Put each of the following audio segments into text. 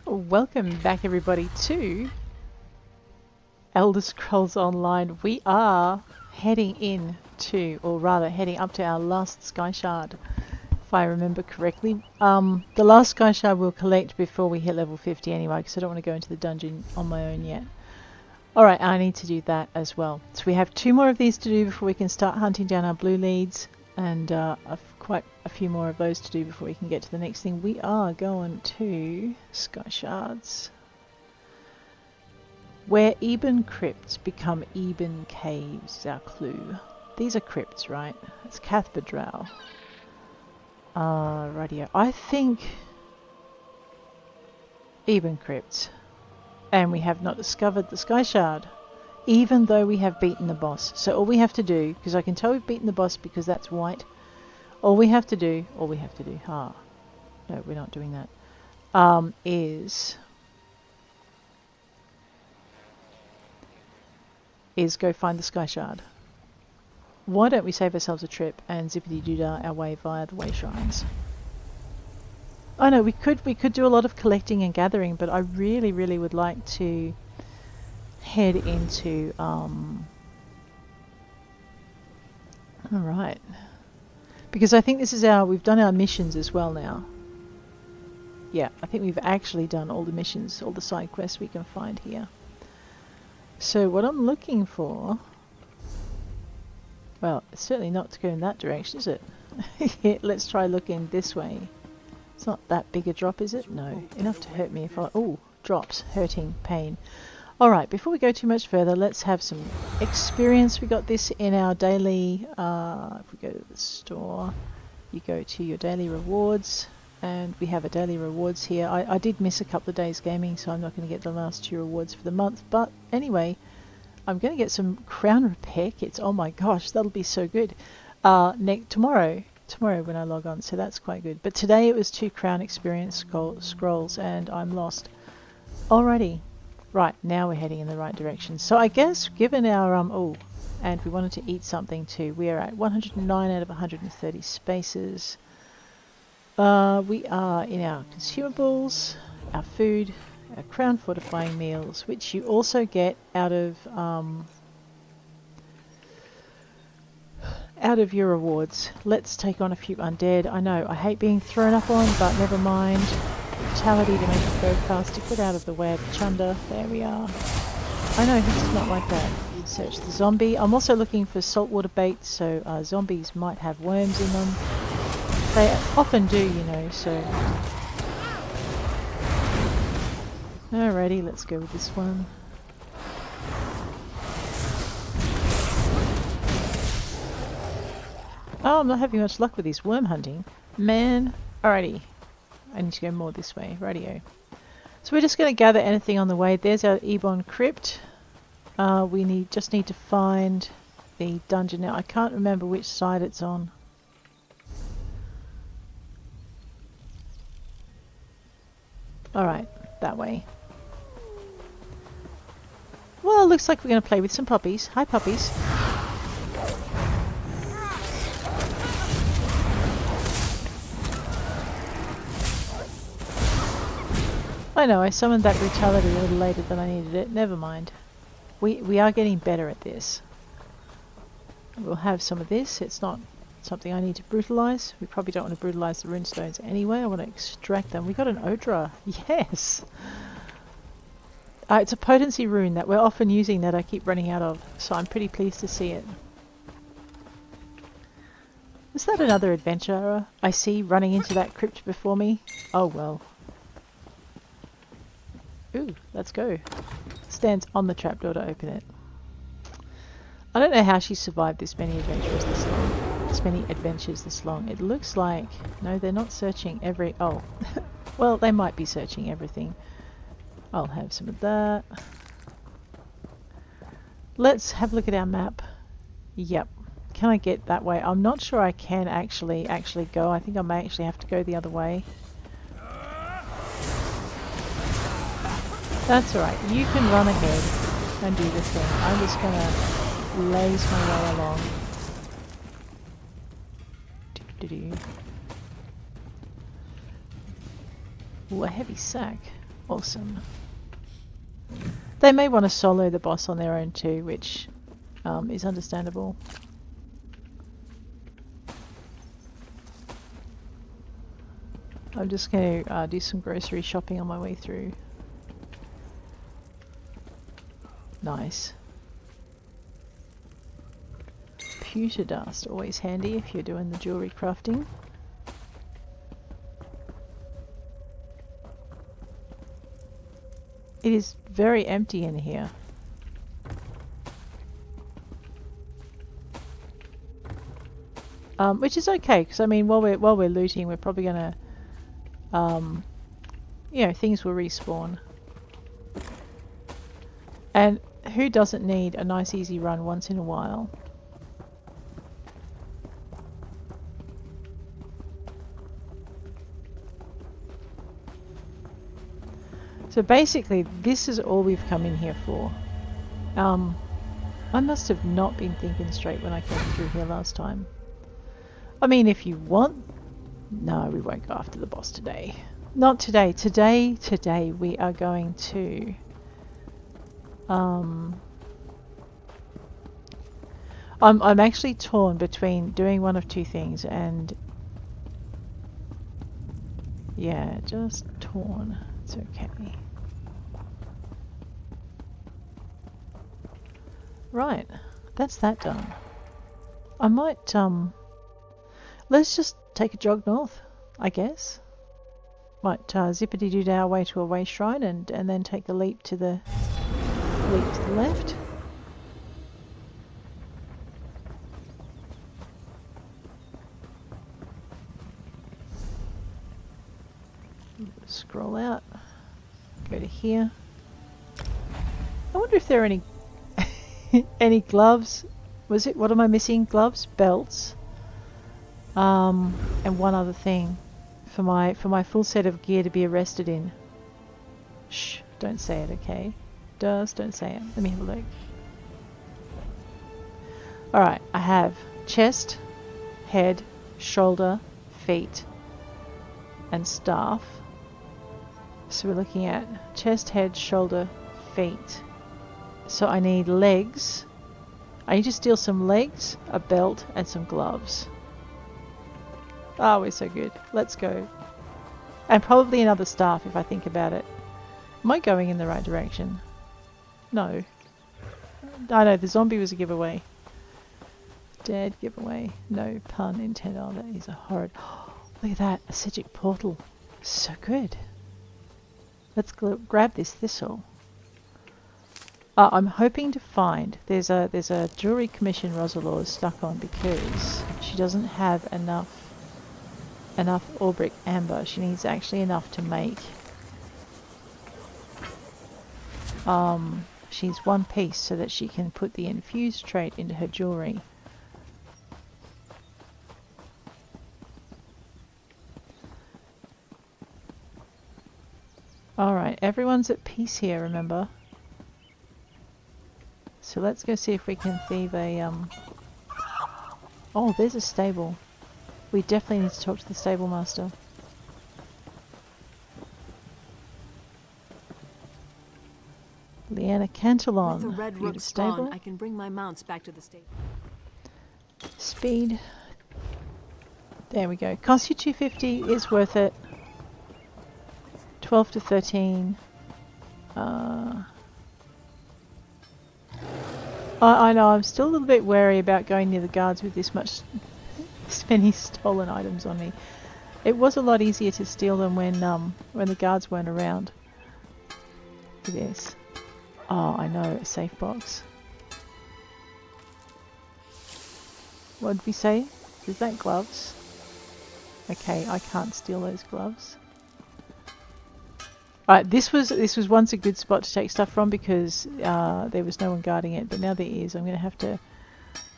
Welcome back everybody to Elder Scrolls Online. We are heading in to, or rather heading up to our last skyshard, if I remember correctly. The last skyshard we'll collect before we hit level 50 anyway, because I don't want to go into the dungeon on my own yet. Alright, I need to do that as well. So we have 2 more of these to do before we can start hunting down our blue leads, and quite a few more of those to do before we can get to the next thing. We are going to skyshards, where Ebon crypts become Ebon Caves is our clue. These are crypts, right? It's Cathedral. Radio. I think Ebon crypts. And we have not discovered the skyshard, even though we have beaten the boss. So all we have to do, because I can tell we've beaten the boss because that's white, all we have to do, no, we're not doing that, is go find the skyshard. Why don't we save ourselves a trip and zippity-doo-dah our way via the way shrines? I know we could do a lot of collecting and gathering, but I really would like to head into alright. Because I think this is we've done our missions as well now. Yeah, I think we've actually done all the missions, all the side quests we can find here. So what I'm looking for, well, it's certainly not to go in that direction, is it? Let's try looking this way. It's not that big a drop, is it? No. Enough to hurt me if I... Oh, drops. Hurting. Pain. Alright, before we go too much further, let's have some experience. We got this in our daily... if we go to the store, you go to your daily rewards, and we have a daily rewards here. I did miss a couple of days gaming, so I'm not going to get the last 2 rewards for the month. But anyway, I'm going to get some crown repair kits. Oh my gosh, that'll be so good. Tomorrow when I log on, so that's quite good. But today it was 2 crown experience scrolls, and I'm lost. Alrighty. Right, now we're heading in the right direction. So I guess given our, and we wanted to eat something too. We are at 109 out of 130 spaces. We are in our consumables, our food, our crown fortifying meals, which you also get out of your rewards. Let's take on a few undead. I know, I hate being thrown up on, but never mind. Brutality to make it go faster. Get out of the way of the chunder. There we are. I know, who does not like that? Search the zombie. I'm also looking for saltwater bait, so zombies might have worms in them. They often do, you know, so... Alrighty, let's go with this one. Oh, I'm not having much luck with this worm hunting. Man. Alrighty. I need to go more this way. Radio. So we're just going to gather anything on the way. There's our Ebon crypt. We just need to find the dungeon now. I can't remember which side it's on. Alright, that way. Well, looks like we're going to play with some puppies. Hi, puppies. I know, I summoned that brutality a little later than I needed it. Never mind. We are getting better at this. We'll have some of this. It's not something I need to brutalize. We probably don't want to brutalize the runestones anyway. I want to extract them. We got an Odra. Yes! It's a potency rune that we're often using that I keep running out of. So I'm pretty pleased to see it. Is that another adventurer I see running into that crypt before me? Oh well. Ooh, let's go. Stands on the trapdoor to open it. I don't know how she survived this many adventures this long. It looks like... No, they're not searching every... Oh. Well, they might be searching everything. I'll have some of that. Let's have a look at our map. Yep. Can I get that way? I'm not sure I can actually go. I think I may actually have to go the other way. That's alright, you can run ahead and do the thing. I'm just gonna laze my way along. Ooh, a heavy sack. Awesome. They may want to solo the boss on their own too, which is understandable. I'm just going to do some grocery shopping on my way through. Nice. Pewter dust, always handy if you're doing the jewellery crafting. It is very empty in here. Which is okay, because I mean, while we're looting, we're probably gonna, you know, things will respawn. And who doesn't need a nice easy run once in a while? So basically, this is all we've come in here for. I must have not been thinking straight when I came through here last time. I mean, if you want... No, we won't go after the boss today. Not today. Today we are going to... I'm actually torn between doing one of two things and... Yeah, just torn. It's okay. Right, that's that done. I might, let's just take a jog north, I guess. Might zippity-doo our way to a way shrine and then take a leap to the left. Scroll out, go to here. I wonder if there are any any gloves. Was it, what am I missing? Gloves, belts, and one other thing for my full set of gear to be arrested in. Shh, don't say it, okay? Just don't say it. Let me have a look. Alright, I have chest, head, shoulder, feet, and staff. So we're looking at chest, head, shoulder, feet. So I need legs. I need to steal some legs, a belt, and some gloves. Oh, we're so good. Let's go. And probably another staff if I think about it. Am I going in the right direction? No. I know, the zombie was a giveaway. Dead giveaway. No pun intended. Oh, that is a horrid... Look at that. A Sigic portal. So good. Let's grab this thistle. I'm hoping to find... There's a jewellery commission Rosalor is stuck on because she doesn't have enough Aubric amber. She needs actually enough to make... she needs one piece so that she can put the infused trait into her jewellery. Alright, everyone's at peace here, remember? So let's go see if we can thieve a, Oh, there's a stable. We definitely need to talk to the stable master. Leanna Cantillon. With the red rook stable. gone, I can bring my mounts back to the stable. Speed. There we go. Cost you 250, is worth it. 12 to 13. I know, I'm still a little bit wary about going near the guards with this many stolen items on me. It was a lot easier to steal them when the guards weren't around. Look at this. Oh, I know, a safe box. What did we say? Is that gloves? Okay, I can't steal those gloves. Right, this was once a good spot to take stuff from because there was no one guarding it, but now there is. I'm going to have to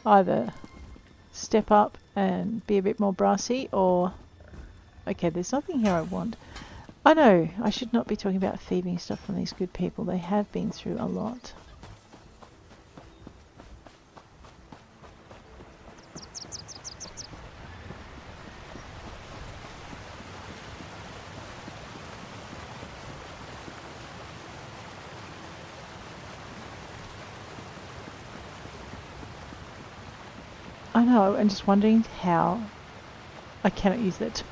either step up and be a bit more brassy or... Okay, there's nothing here I want. I know, I should not be talking about thieving stuff from these good people. They have been through a lot. I know, and just wondering how I cannot use it.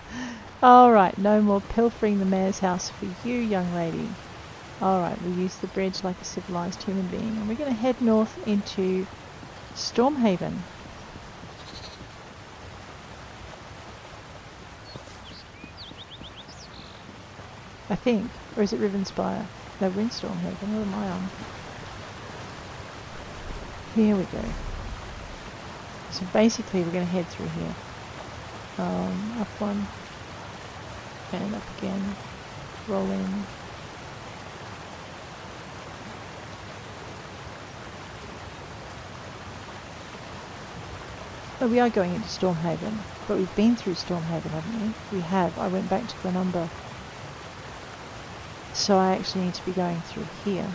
Alright, no more pilfering the mayor's house for you, young lady. Alright, we'll use the bridge like a civilized human being. And we're going to head north into Stormhaven. I think. Or is it Rivenspire? No, we're in Stormhaven. What am I on? Here we go. So basically we're going to head through here. Up one. And up again. Roll in. Oh, we are going into Stormhaven. But we've been through Stormhaven, haven't we? We have. I went back to Glenumbra. So I actually need to be going through here.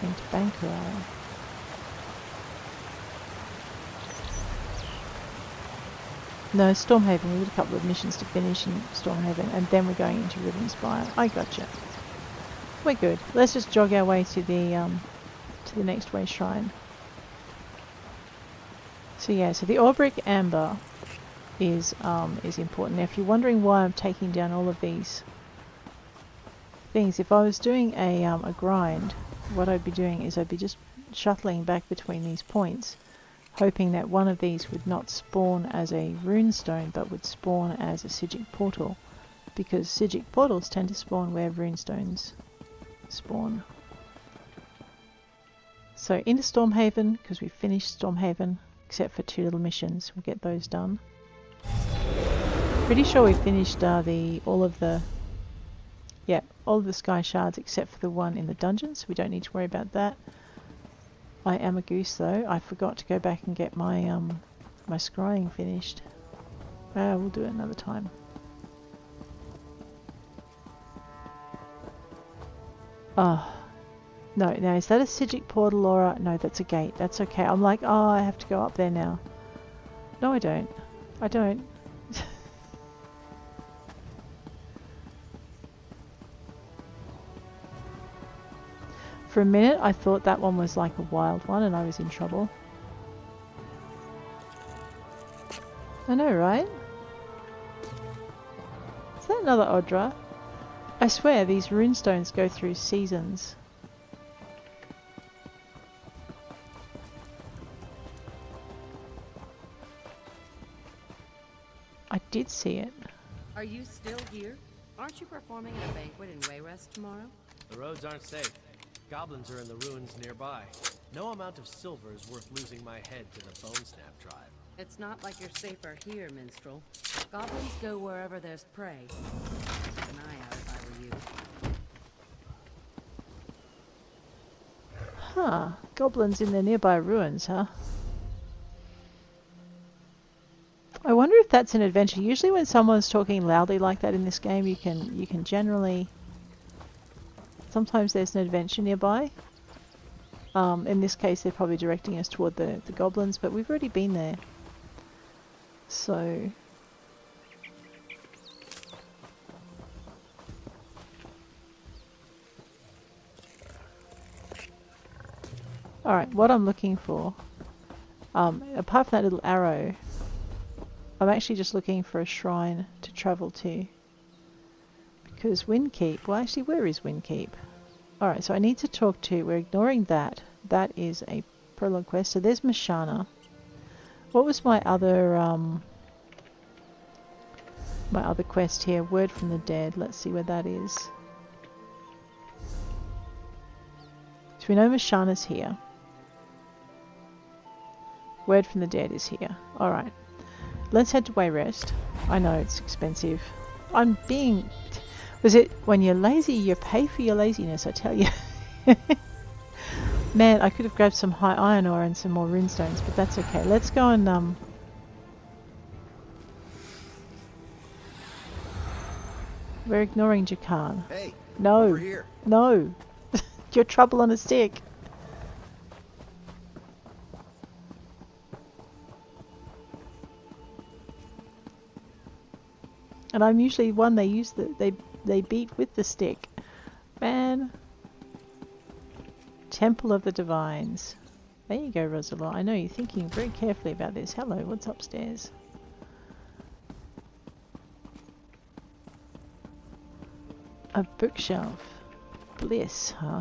Into Bankurai. No, Stormhaven. We had a couple of missions to finish in Stormhaven, and then we're going into Rivenspire. I gotcha. We're good. Let's just jog our way to the next way shrine. So yeah, so the Aubric Amber is important. Now, if you're wondering why I'm taking down all of these things, if I was doing a grind, what I'd be doing is I'd be just shuttling back between these points, hoping that one of these would not spawn as a runestone, but would spawn as a Psijic portal, because Psijic portals tend to spawn where runestones spawn. So into Stormhaven, because we've finished Stormhaven, except for 2 little missions. We'll get those done. Pretty sure we finished all of the sky shards except for the one in the dungeon, so we don't need to worry about that. I am a goose though. I forgot to go back and get my my scrying finished. We'll do it another time. Oh. No, now is that a Psijic portal, Laura? No, that's a gate. That's okay. I'm like, oh, I have to go up there now. No, I don't. I don't. For a minute, I thought that one was like a wild one and I was in trouble. I know, right? Is that another Odra? I swear, these runestones go through seasons. I did see it. Are you still here? Aren't you performing at a banquet in Wayrest tomorrow? The roads aren't safe. Goblins are in the ruins nearby. No amount of silver is worth losing my head to the Bone Snap tribe. It's not like you're safer here, minstrel. Goblins go wherever there's prey. Keep an eye out if I were you. Huh. Goblins in the nearby ruins, huh? I wonder if that's an adventure. Usually when someone's talking loudly like that in this game, you can generally... Sometimes there's an adventure nearby. In this case, they're probably directing us toward the goblins, but we've already been there. So... Alright, what I'm looking for, apart from that little arrow, I'm actually just looking for a shrine to travel to. Because Windkeep, well actually where is Windkeep? Alright, so I need to talk to, we're ignoring that. That is a prologue quest. So there's Mashana. What was my other quest here? Word from the Dead. Let's see where that is. So we know Mashana's here. Word from the Dead is here. Alright. Let's head to Wayrest. I know it's expensive. I'm being... Was it when you're lazy, you pay for your laziness, I tell you. Man, I could have grabbed some high iron ore and some more runestones, but that's okay. Let's go and... We're ignoring Jakan. Hey, no, over here. No. You're trouble on a stick. And I'm usually one they use they beat with the stick. Man. Temple of the Divines. There you go, Rosala. I know you're thinking very carefully about this. Hello, what's upstairs? A bookshelf. Bliss, huh?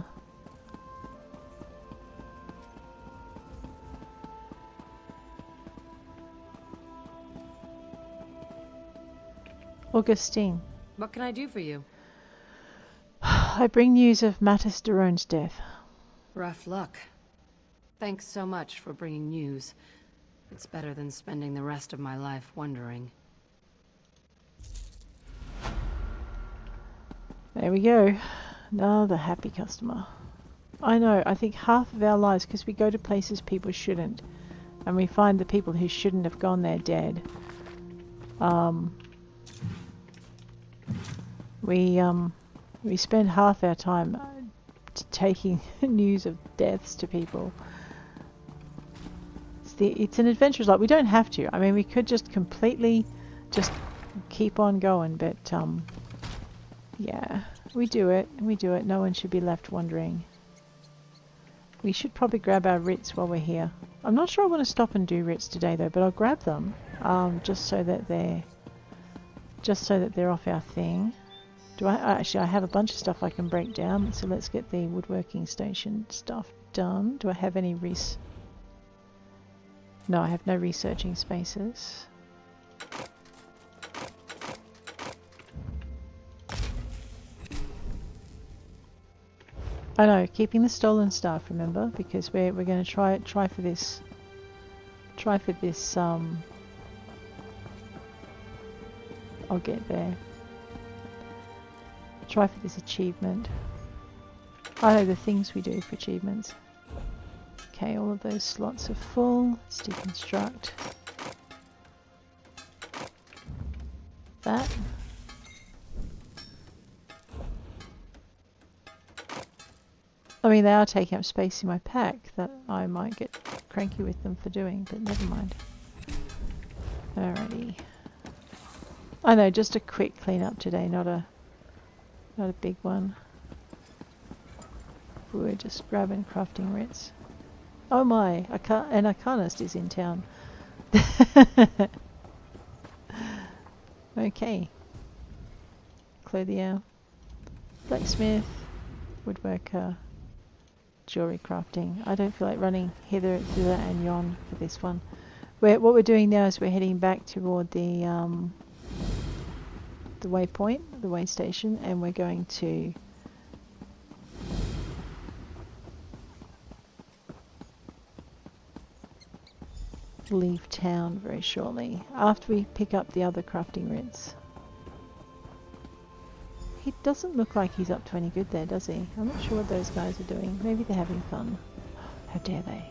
Augustine. What can I do for you? I bring news of Mattis Darone's death. Rough luck. Thanks so much for bringing news. It's better than spending the rest of my life wondering. There we go. Another happy customer. I know, I think half of our lives, because we go to places people shouldn't, and we find the people who shouldn't have gone there dead. We spend half our time taking news of deaths to people. It's an adventurous life. We don't have to. I mean, we could just completely just keep on going, but yeah, we do it. We do it. No one should be left wondering. We should probably grab our writs while we're here. I'm not sure I want to stop and do writs today though, but I'll grab them just so that they're off our thing. Actually, I have a bunch of stuff I can break down, so let's get the woodworking station stuff done. Do I have any No, I have no researching spaces. I know, keeping the stolen stuff, remember, because we're going to try for this. I'll get there. Try for this achievement. I know the things we do for achievements. Okay, all of those slots are full. Let's deconstruct that. I mean, they are taking up space in my pack that I might get cranky with them for doing, but never mind. Alrighty. I know, just a quick clean up today, not a big one. We're just grabbing crafting writs. Oh my, an Arcanist is in town. Okay. Clothier, blacksmith, woodworker, jewelry crafting. I don't feel like running hither and yon for this one. What we're doing now is we're heading back toward the waypoint, the way station, and we're going to leave town very shortly after we pick up the other crafting writs. He doesn't look like he's up to any good there, does he? I'm not sure what those guys are doing. Maybe they're having fun. How dare they?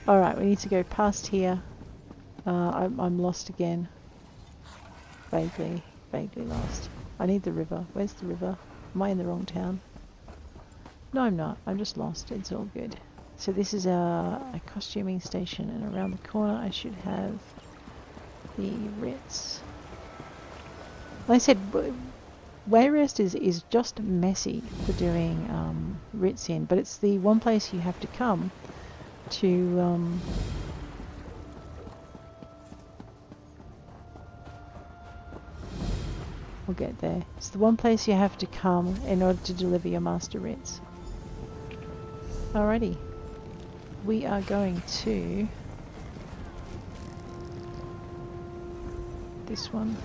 Alright, we need to go past here. I'm lost again. Vaguely lost. I need the river. Where's the river? Am I in the wrong town? No, I'm not. I'm just lost. It's all good. So this is a costuming station, and around the corner I should have the writs. Like I said, Wayrest is just messy for doing writs in, but it's the one place you have to come to we'll get there. It's the one place you have to come in order to deliver your master writs. Alrighty. We are going to this one,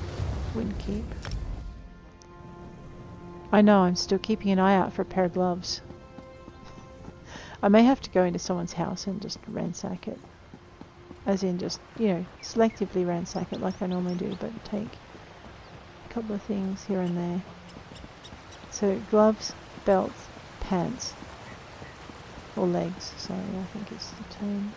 Windkeep. I know, I'm still keeping an eye out for a pair of gloves. I may have to go into someone's house and just ransack it. As in just, you know, selectively ransack it like I normally do, but take a couple of things here and there. So gloves, belts, pants. Or legs, sorry, I think it's the term.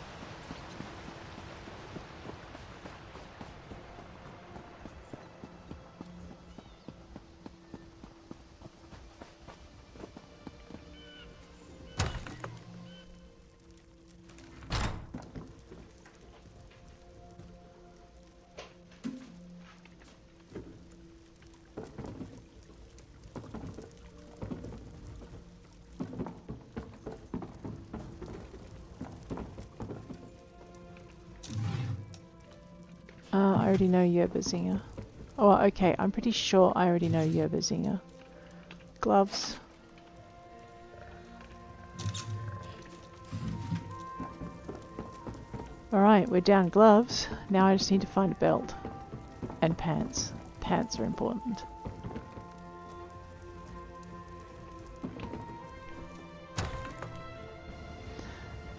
already know yerba zinger. Oh, okay, I'm pretty sure I already know yerba zinger. Gloves. Alright, we're down gloves. Now I just need to find a belt. And pants. Pants are important.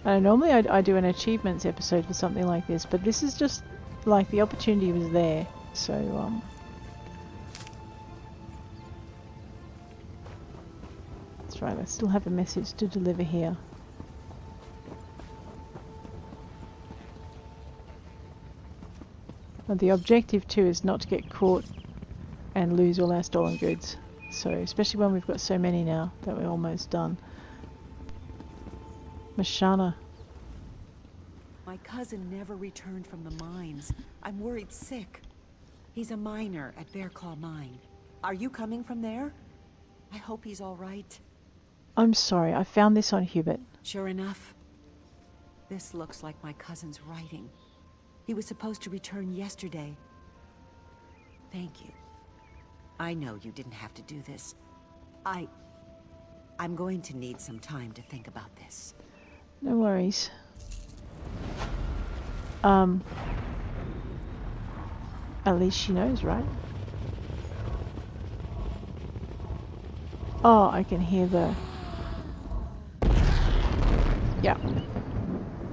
Normally I do an achievements episode for something like this, but this is just like the opportunity was there, so that's right, I still have a message to deliver here. And the objective too is not to get caught and lose all our stolen goods, so especially when we've got so many now that we're almost done. Mashana. My cousin never returned from the mines. I'm worried sick. He's a miner at Bear Claw Mine. Are you coming from there? I hope he's all right. I'm sorry, I found this on Hubert. Sure enough, this looks like my cousin's writing. He was supposed to return yesterday. Thank you. I know you didn't have to do this. I'm going to need some time to think about this. No worries. At least she knows, right? Oh, I can hear the... Yeah.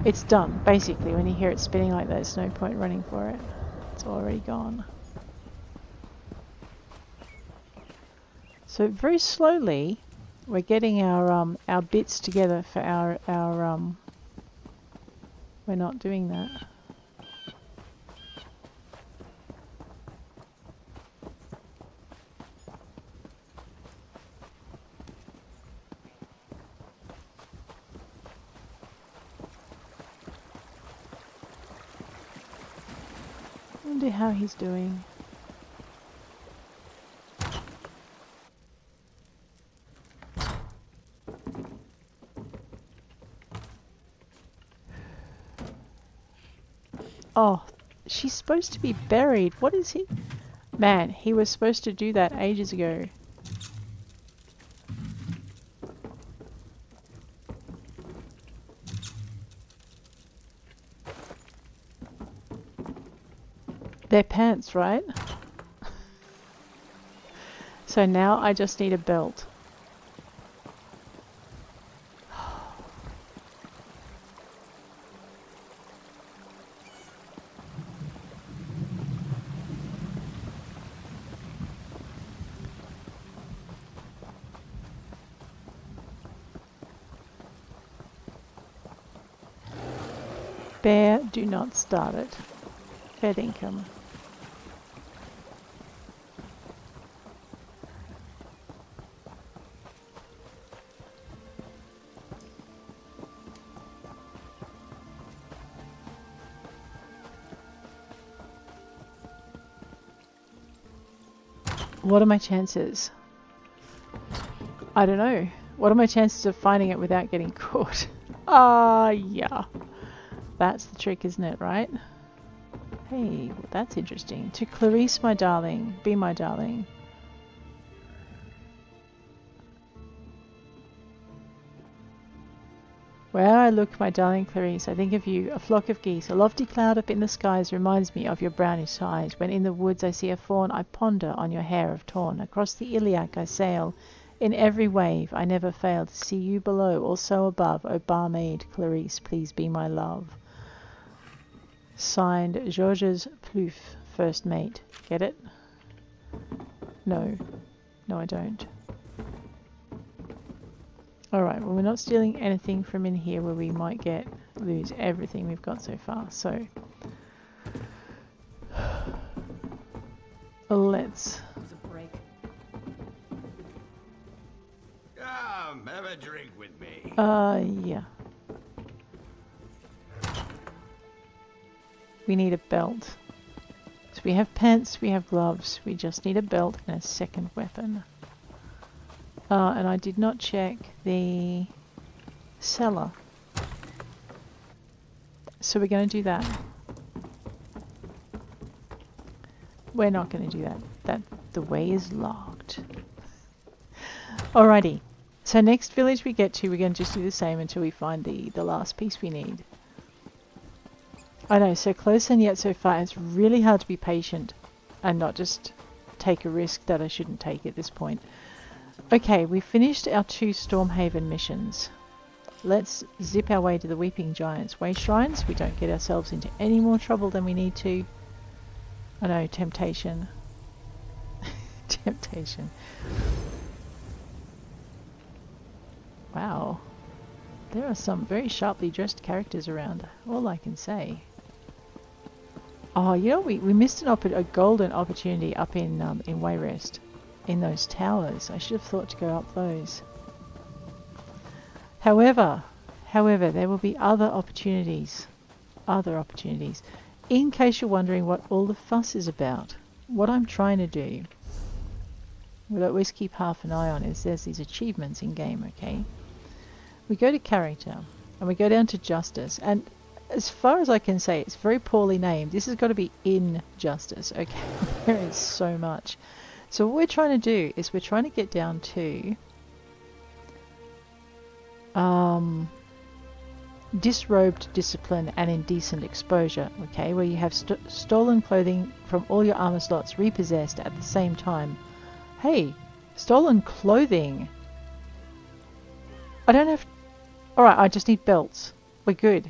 It's done, basically. When you hear it spinning like that, there's no point running for it. It's already gone. So very slowly, we're getting our bits together for our we're not doing that. Wonder how he's doing. Oh, she's supposed to be buried. What is he? Man, he was supposed to do that ages ago. They're pants, right? So now I just need a belt. Bear, do not start it. Fed income. What are my chances? I don't know. What are my chances of finding it without getting caught? Yeah. That's the trick, isn't it, right? Hey, well, that's interesting. To Clarice, my darling. Be my darling. Where I look, my darling Clarice, I think of you, a flock of geese. A lofty cloud up in the skies reminds me of your brownish eyes. When in the woods I see a fawn, I ponder on your hair of tawn. Across the iliac I sail. In every wave I never fail to see you below, also above. O barmaid Clarice, please be my love. Signed, Georges Plouffe, first mate. Get it? No. No, I don't. Alright, well, we're not stealing anything from in here where we might lose everything we've got so far, so let's... break. Come, have a drink with me. Yeah. We need a belt. So we have pants, we have gloves, we just need a belt and a second weapon. And I did not check the cellar. So we're going to do that. we're not going to do that. The way is locked. Alrighty. So next village we get to, we're going to just do the same until we find the last piece we need. I know, so close and yet so far. It's really hard to be patient and not just take a risk that I shouldn't take at this point. Okay, we finished our 2 Stormhaven missions. Let's zip our way to the Weeping Giant's Way Shrines. We don't get ourselves into any more trouble than we need to. I know, temptation. Temptation. Wow. There are some very sharply dressed characters around. All I can say. Oh, you know, we missed a golden opportunity up in Wayrest. In those towers. I should have thought to go up those. However, there will be other opportunities. In case you're wondering what all the fuss is about, what I'm trying to do, we'll always keep half an eye on, is there's these achievements in game, okay? We go to character, and we go down to justice, and as far as I can say, it's very poorly named. This has got to be in justice, okay? There is so much. So what we're trying to do is we're trying to get down to disrobed discipline and indecent exposure, okay, where you have stolen clothing from all your armor slots repossessed at the same time. Hey, stolen clothing. I don't have... Alright, I just need belts. We're good.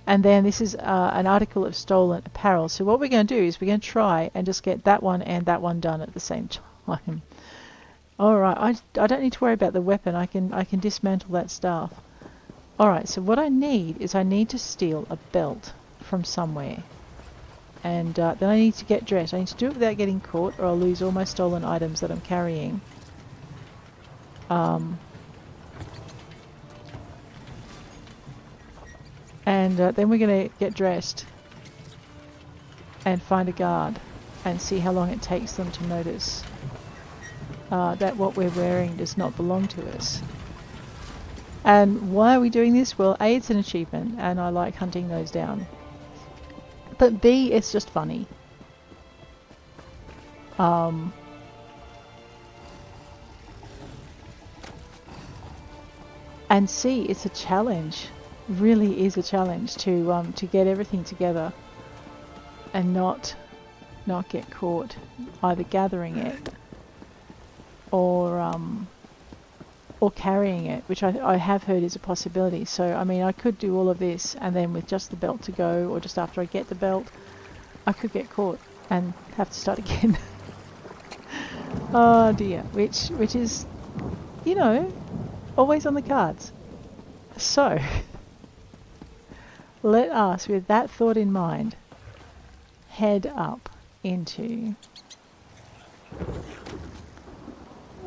And then this is an article of stolen apparel. So what we're going to do is we're going to try and just get that one and that one done at the same time. Alright, I don't need to worry about the weapon. I can dismantle that staff. Alright, so what I need is I need to steal a belt from somewhere. And then I need to get dressed. I need to do it without getting caught or I'll lose all my stolen items that I'm carrying. And then we're going to get dressed and find a guard and see how long it takes them to notice that what we're wearing does not belong to us. And why are we doing this? Well, A, it's an achievement and I like hunting those down. But B, it's just funny. And C, it's a challenge. Really is a challenge to get everything together and not get caught either gathering it or carrying it, which I have heard is a possibility. So I mean, I could do all of this and then with just the belt to go, or just after I get the belt, I could get caught and have to start again. Oh dear, which is, you know, always on the cards. So let us, with that thought in mind, head up into...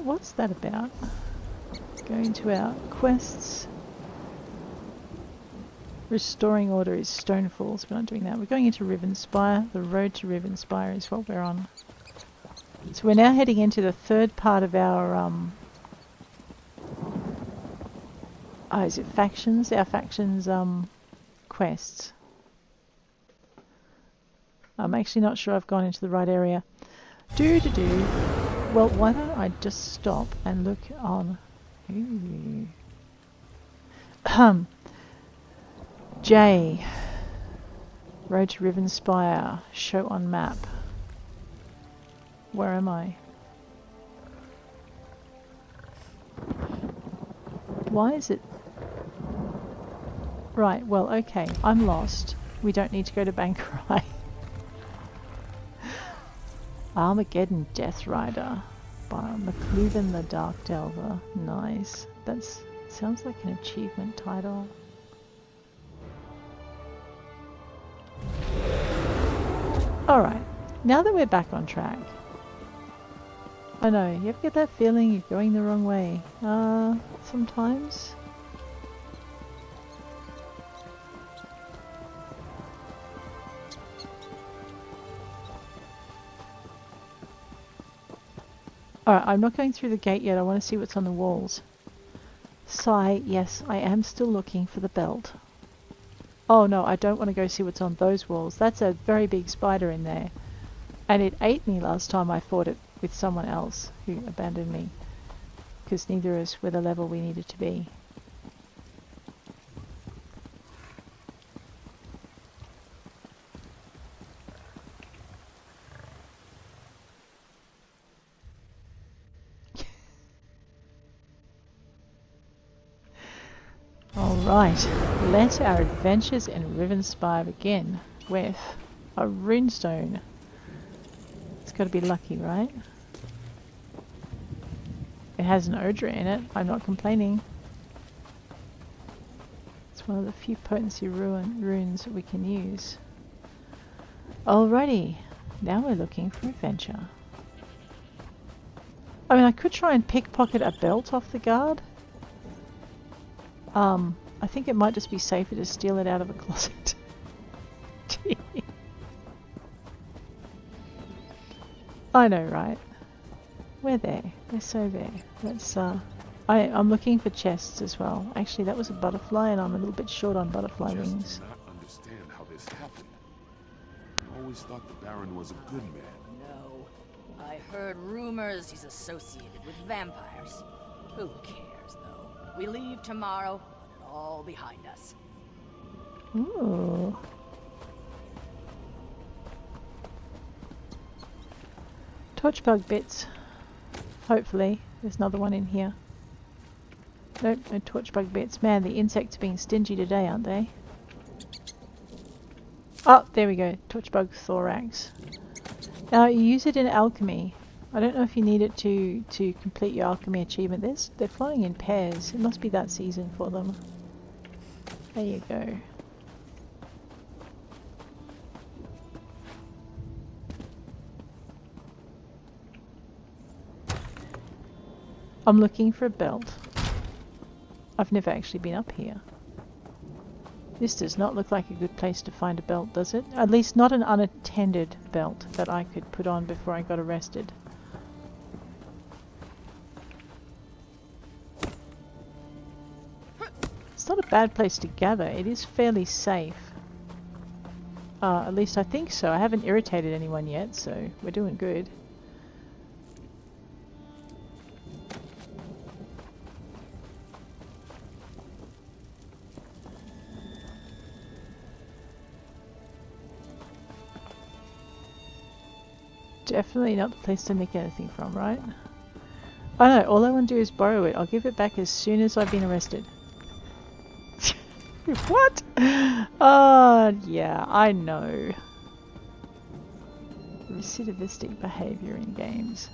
What's that about? Go into our quests. Restoring order is Stonefalls. We're not doing that. We're going into Rivenspire. The road to Rivenspire is what we're on. So we're now heading into the third part of our... is it factions? Our factions... quests. I'm actually not sure I've gone into the right area. Well, why don't I just stop and look on... Ooh. J. Road to Rivenspire. Show on map. Where am I? Why is it... Right, well, okay, I'm lost. We don't need to go to Bankerai. Armageddon Death Rider by McLuhan the Dark Delver. Nice. That sounds like an achievement title. Alright, now that we're back on track. I know, you ever get that feeling you're going the wrong way? Sometimes. Alright, I'm not going through the gate yet. I want to see what's on the walls. Sigh, yes, I am still looking for the belt. Oh no, I don't want to go see what's on those walls. That's a very big spider in there. And it ate me last time I fought it with someone else who abandoned me. Because neither of us were the level we needed to be. Alright, let our adventures in Rivenspire begin with a runestone. It's got to be lucky, right? It has an Odra in it, I'm not complaining. It's one of the few potency runes that we can use. Alrighty, now we're looking for adventure. I mean, I could try and pickpocket a belt off the guard. I think it might just be safer to steal it out of a closet. I know, right? We're there. We're so there. Let's, I'm looking for chests as well. Actually, that was a butterfly, and I'm a little bit short on butterfly wings. I not understand how this happened. I always thought the Baron was a good man. No. I heard rumors he's associated with vampires. Who cares, though? We leave tomorrow, put it all behind us. Ooh. Torchbug bits. Hopefully. There's another one in here. Nope, no torchbug bits. Man, the insects are being stingy today, aren't they? Oh, there we go. Torchbug thorax. Now, you use it in alchemy. I don't know if you need it to complete your alchemy achievement. They're flying in pairs. It must be that season for them. There you go. I'm looking for a belt. I've never actually been up here. This does not look like a good place to find a belt, does it? At least not an unattended belt that I could put on before I got arrested. It's not a bad place to gather. It is fairly safe. At least I think so. I haven't irritated anyone yet, so we're doing good. Definitely not the place to nick anything from, right? Oh no, all I want to do is borrow it. I'll give it back as soon as I've been arrested. What? Oh, yeah, I know. Recidivistic behavior in games.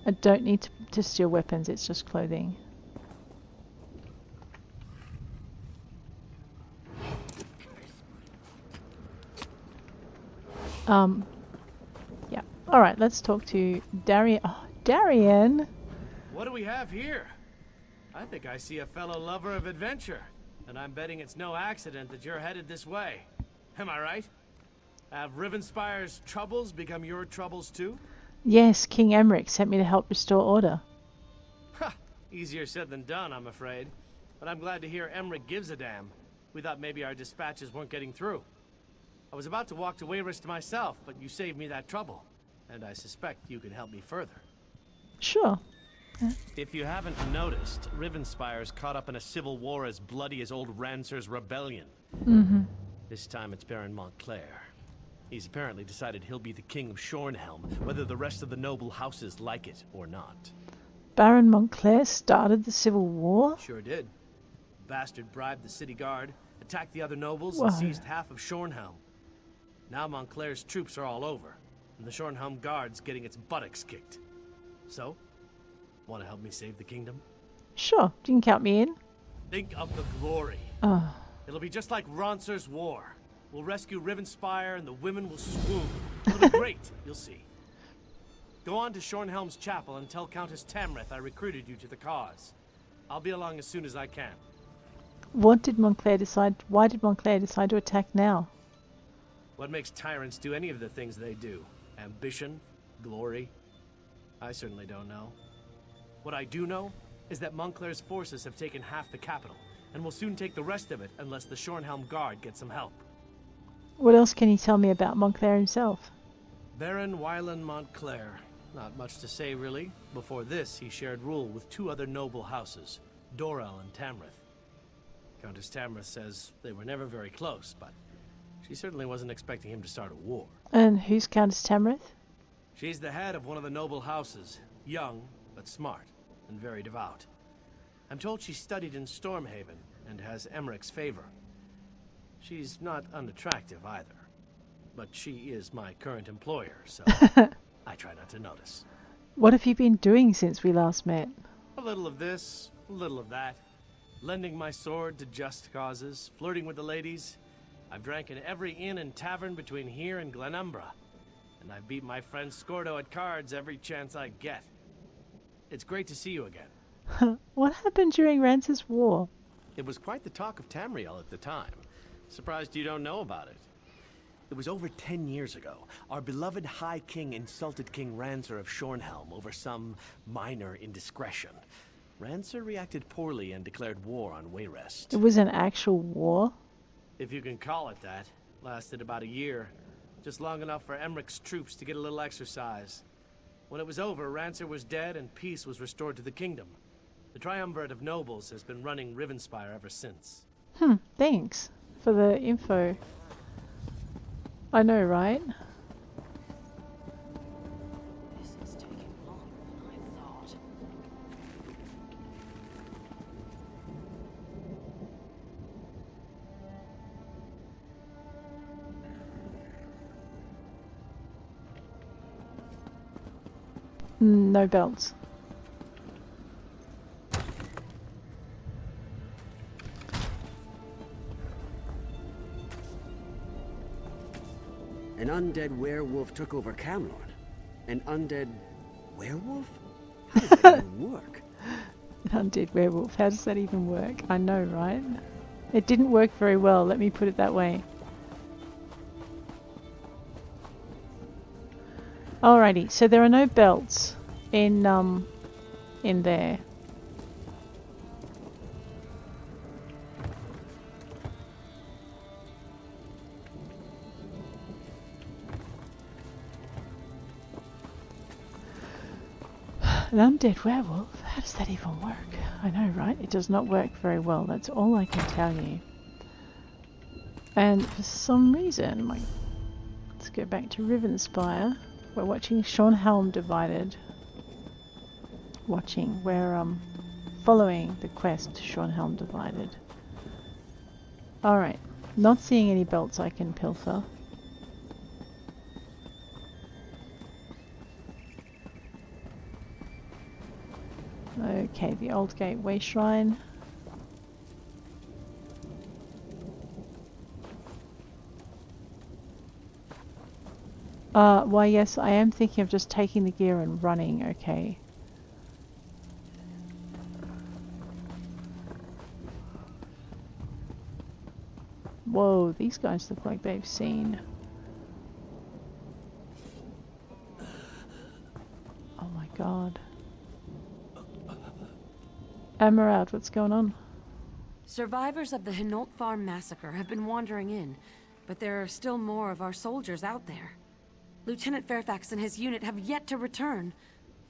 I don't need to steal weapons, it's just clothing. Yeah. Alright, let's talk to Darian. Oh, Darian! What do we have here? I think I see a fellow lover of adventure, and I'm betting it's no accident that you're headed this way. Am I right? Have Rivenspire's troubles become your troubles too? Yes, King Emmerich sent me to help restore order. Ha! Easier said than done, I'm afraid. But I'm glad to hear Emmerich gives a damn. We thought maybe our dispatches weren't getting through. I was about to walk to Wayrest myself, but you saved me that trouble. And I suspect you can help me further. Sure. If you haven't noticed, Rivenspire's caught up in a civil war as bloody as old Rancer's rebellion. Mm-hmm. This time it's Baron Montclair. He's apparently decided he'll be the king of Shornhelm, whether the rest of the noble houses like it or not. Baron Montclair started the civil war? Sure did. The bastard bribed the city guard, attacked the other nobles, Whoa. and seized half of Shornhelm. Now Montclair's troops are all over, and the Shornhelm guard's getting its buttocks kicked. So, want to help me save the kingdom? Sure, you can count me in. Think of the glory. Oh. It'll be just like Rancer's war. We'll rescue Rivenspire and the women will swoon. It'll be great, you'll see. Go on to Shornhelm's chapel and tell Countess Tamrain I recruited you to the cause. I'll be along as soon as I can. What did Montclair decide? Why did Montclair decide to attack now? What makes tyrants do any of the things they do? Ambition? Glory? I certainly don't know. What I do know is that Montclair's forces have taken half the capital, and we'll soon take the rest of it unless the Shornhelm Guard gets some help. What else can you tell me about Montclair himself? Baron Wylan Montclair. Not much to say, really. Before this, he shared rule with two other noble houses, Dorel and Tamrith. Countess Tamrith says they were never very close, but she certainly wasn't expecting him to start a war. And who's Countess Tamrith? She's the head of one of the noble houses, young, but smart, and very devout. I'm told she studied in Stormhaven, and has Emmerich's favor. She's not unattractive either, but she is my current employer, so I try not to notice. What have you been doing since we last met? A little of this, a little of that. Lending my sword to just causes, flirting with the ladies. I've drank in every inn and tavern between here and Glenumbra. And I've beat my friend Scordo at cards every chance I get. It's great to see you again. What happened during Rance's war? It was quite the talk of Tamriel at the time. Surprised you don't know about it. It was over 10 years ago. Our beloved High King insulted King Rancer of Shornhelm over some minor indiscretion. Rancer reacted poorly and declared war on Wayrest. It was an actual war? If you can call it that. Lasted about a year. Just long enough for Emmerich's troops to get a little exercise. When it was over, Rancer was dead and peace was restored to the kingdom. The Triumvirate of Nobles has been running Rivenspire ever since. Thanks for the info. I know, right? This is taking longer than I thought. No belts. An undead werewolf took over Camelot. An undead werewolf? How does that even work? An undead werewolf. How does that even work? I know, right? It didn't work very well, let me put it that way. Alrighty, so there are no belts in there. An undead werewolf? How does that even work? I know, right? It does not work very well. That's all I can tell you. And for some reason, let's go back to Rivenspire. We're watching Shornhelm Divided. We're following the quest Shornhelm Divided. Alright, not seeing any belts I can pilfer. Okay, the Old Gateway Shrine. Why yes, I am thinking of just taking the gear and running, okay. Whoa, these guys look like they've seen. Oh my god. Emerald, what's going on? Survivors of the Hinault Farm massacre have been wandering in, but there are still more of our soldiers out there. Lieutenant Fairfax and his unit have yet to return.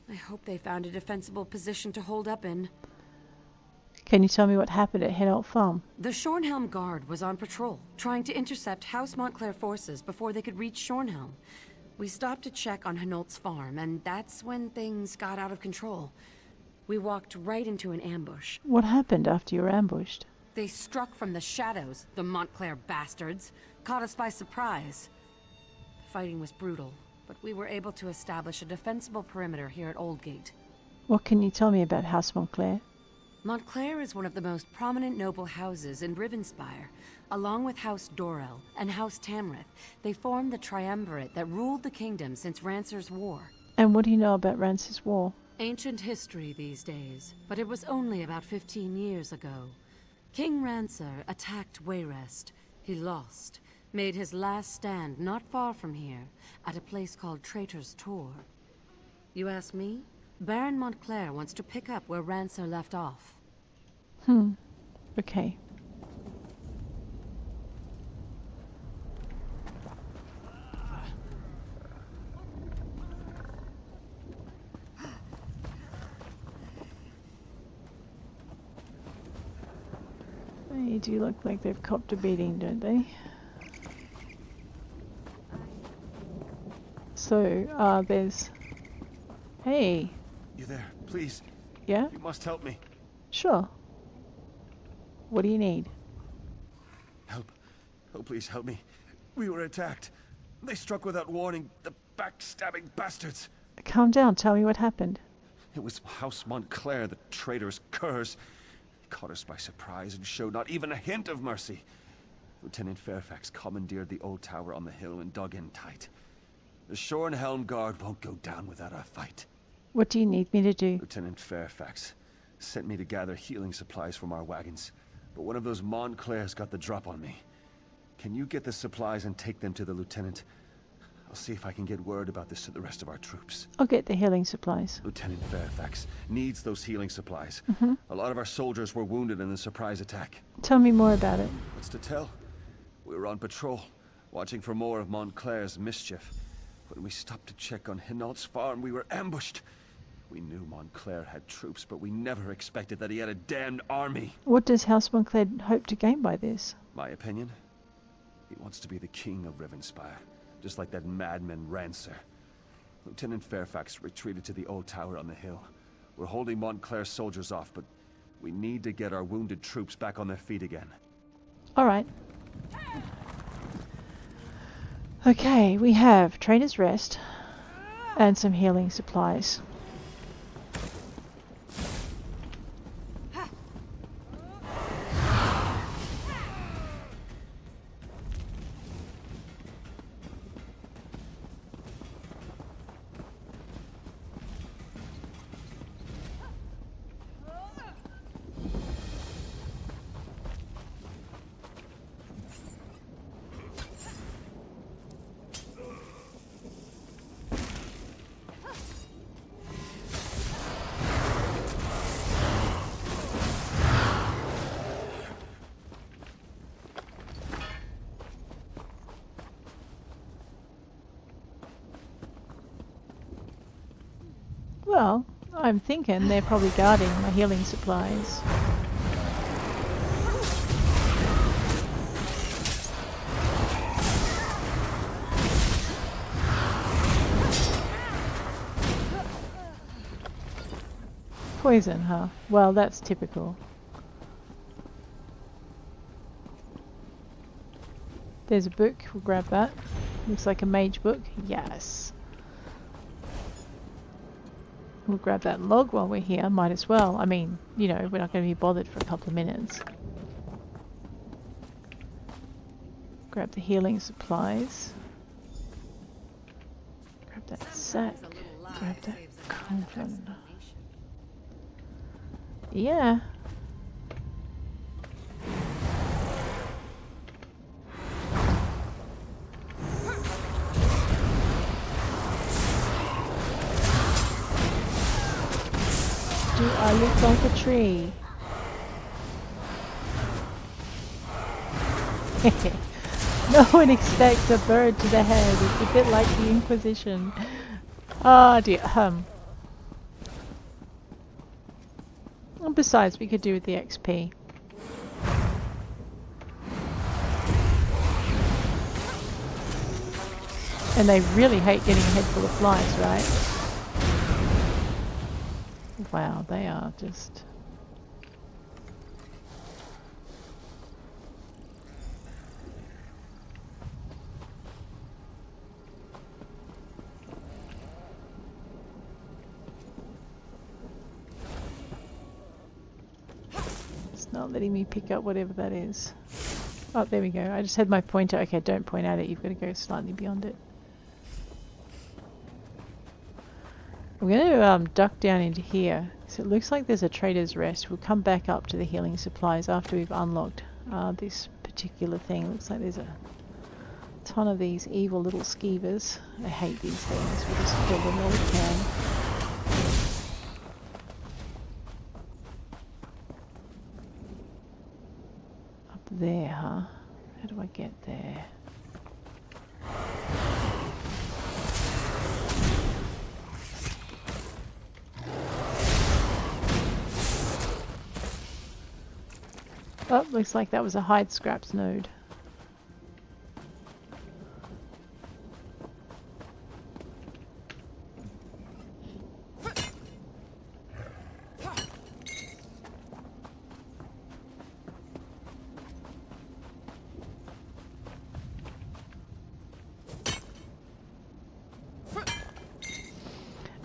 I hope they found a defensible position to hold up in. Can you tell me what happened at Hinault Farm? The Shornhelm Guard was on patrol, trying to intercept House Montclair forces before they could reach Shornhelm. We stopped to check on Hinault's farm, and that's when things got out of control. We walked right into an ambush. What happened after you were ambushed? They struck from the shadows, the Montclair bastards. Caught us by surprise. The fighting was brutal, but we were able to establish a defensible perimeter here at Oldgate. What can you tell me about House Montclair? Montclair is one of the most prominent noble houses in Rivenspire. Along with House Dorel and House Tamrith, they formed the triumvirate that ruled the kingdom since Rancer's War. And what do you know about Rance's War? Ancient history these days, but it was only about 15 years ago. King Rancer attacked Wayrest. He lost, made his last stand not far from here, at a place called Traitor's Tor. You ask me? Baron Montclair wants to pick up where Rancer left off. Okay. They do look like they've copped a beating, don't they? So, there's... Hey. You there? Please. Yeah? You must help me. Sure. What do you need? Help. Oh, please help me. We were attacked. They struck without warning. The backstabbing bastards. Calm down. Tell me what happened. It was House Montclair, the traitor's curse. He caught us by surprise and showed not even a hint of mercy. Lieutenant Fairfax commandeered the old tower on the hill and dug in tight. The Shornhelm Guard won't go down without a fight. What do you need me to do? Lieutenant Fairfax sent me to gather healing supplies from our wagons, but one of those Montclairs got the drop on me. Can you get the supplies and take them to the lieutenant? I'll see if I can get word about this to the rest of our troops. I'll get the healing supplies. Lieutenant Fairfax needs those healing supplies. Mm-hmm. A lot of our soldiers were wounded in the surprise attack. Tell me more about it. What's to tell? We were on patrol, watching for more of Montclair's mischief. When we stopped to check on Hinault Farm, we were ambushed. We knew Montclair had troops, but we never expected that he had a damned army. What does House Montclair hope to gain by this? My opinion? He wants to be the king of Rivenspire, just like that madman Rancer. Lieutenant Fairfax retreated to the old tower on the hill. We're holding Montclair's soldiers off, but we need to get our wounded troops back on their feet again. All right. Okay, we have Trader's Rest and some healing supplies. Well, I'm thinking they're probably guarding my healing supplies. Poison, huh? Well, that's typical. There's a book, we'll grab that. Looks like a mage book. Yes. We'll grab that log while we're here, might as well. I mean, you know, we're not going to be bothered for a couple of minutes. Grab the healing supplies. Grab that sack. Grab that cauldron. Yeah. Do I look like a tree? No one expects a bird to the head. It's a bit like the Inquisition. Oh dear. And besides, we could do with the XP. And they really hate getting a head full of flies, right? Wow, they are just... It's not letting me pick up whatever that is. Oh, there we go. I just had my pointer. Okay, don't point at it. You've got to go slightly beyond it. I'm going to duck down into here. So it looks like there's a Trader's Rest. We'll come back up to the healing supplies after we've unlocked this particular thing. Looks like there's a ton of these evil little skeevers. I hate these things. We'll just kill them all we can. there, huh? How do I get there? Oh, looks like that was a hide scraps node.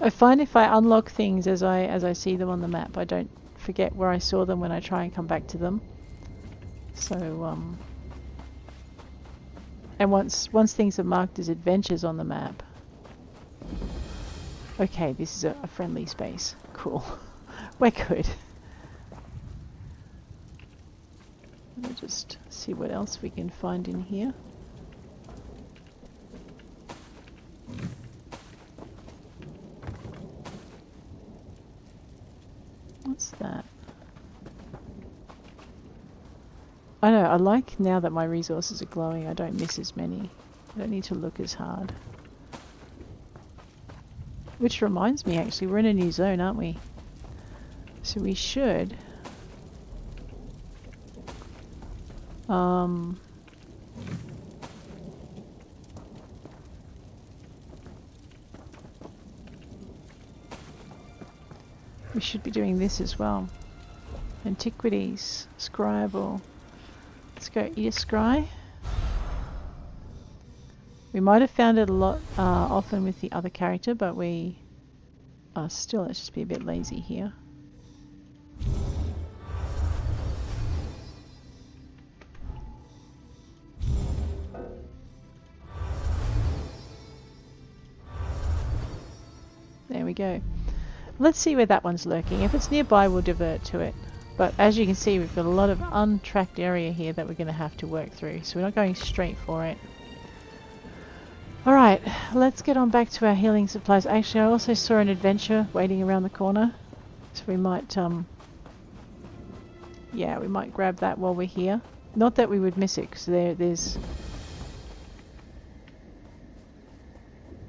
I find if I unlock things as I see them on the map, I don't forget where I saw them when I try and come back to them. So and once things are marked as adventures on the map. Okay, this is a friendly space. Cool. We're good. Let me just see what else we can find in here. What's that? I know, I like now that my resources are glowing, I don't miss as many. I don't need to look as hard. Which reminds me, actually, we're in a new zone, aren't we? So we should... we should be doing this as well. Antiquities, scribal. Let's go eat a scry. We might have found it a lot often with the other character, but we are still, let's just be a bit lazy here. There we go. Let's see where that one's lurking. If it's nearby, we'll divert to it. But as you can see, we've got a lot of untracked area here that we're going to have to work through. So we're not going straight for it. Alright, let's get on back to our healing supplies. Actually, I also saw an adventure waiting around the corner. So we might, yeah, we might grab that while we're here. Not that we would miss it, because there's...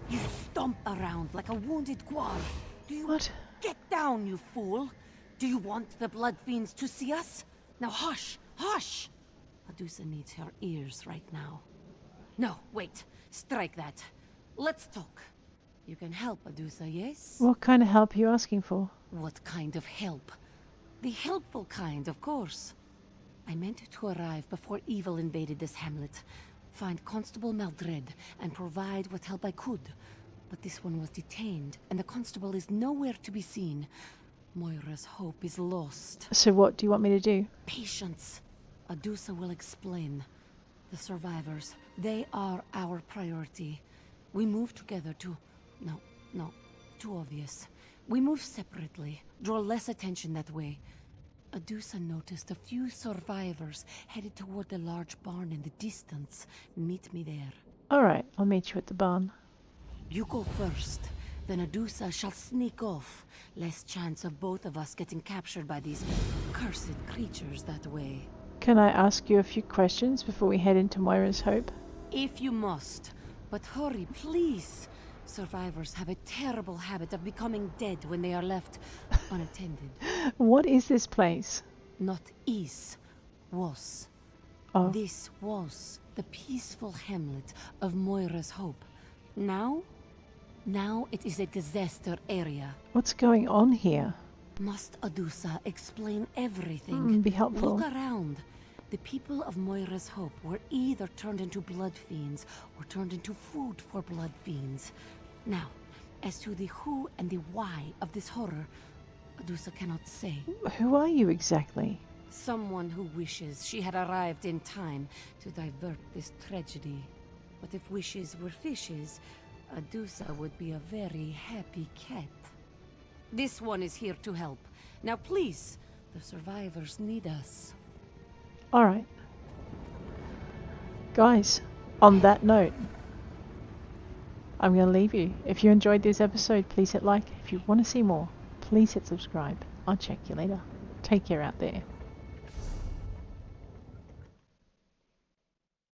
You stomp around like a wounded guar. Do you... What? Get down, you fool! Do you want the blood fiends to see us? Now hush! Hush! Adusa needs her ears right now. No, wait. Strike that. Let's talk. You can help, Adusa, yes? What kind of help are you asking for? What kind of help? The helpful kind, of course. I meant to arrive before evil invaded this hamlet, find Constable Maldred, and provide what help I could. But this one was detained, and the constable is nowhere to be seen. Moira's hope is lost. So what do you want me to do? Patience. Adusa will explain. The survivors, they are our priority. We move together to... No, too obvious. We move separately, draw less attention that way. Adusa noticed a few survivors headed toward the large barn in the distance. Meet me there. Alright, I'll meet you at the barn. You go first. Then Adusa shall sneak off. Less chance of both of us getting captured by these cursed creatures that way. Can I ask you a few questions before we head into Moira's Hope? If you must. But hurry, please. Survivors have a terrible habit of becoming dead when they are left unattended. What is this place? Not is, was. Oh. This was the peaceful hamlet of Moira's Hope. Now it is a disaster area. What's going on here? Must Adusa explain everything? Be helpful. Look around. The people of Moira's Hope were either turned into blood fiends or turned into food for blood fiends. Now, as to the who and the why of this horror, Adusa cannot say. Who are you exactly? Someone who wishes she had arrived in time to divert this tragedy. But if wishes were fishes, Adusa would be a very happy cat. This one is here to help. Now please, the survivors need us. Alright. Guys, on that note, I'm going to leave you. If you enjoyed this episode, please hit like. If you want to see more, please hit subscribe. I'll check you later. Take care out there.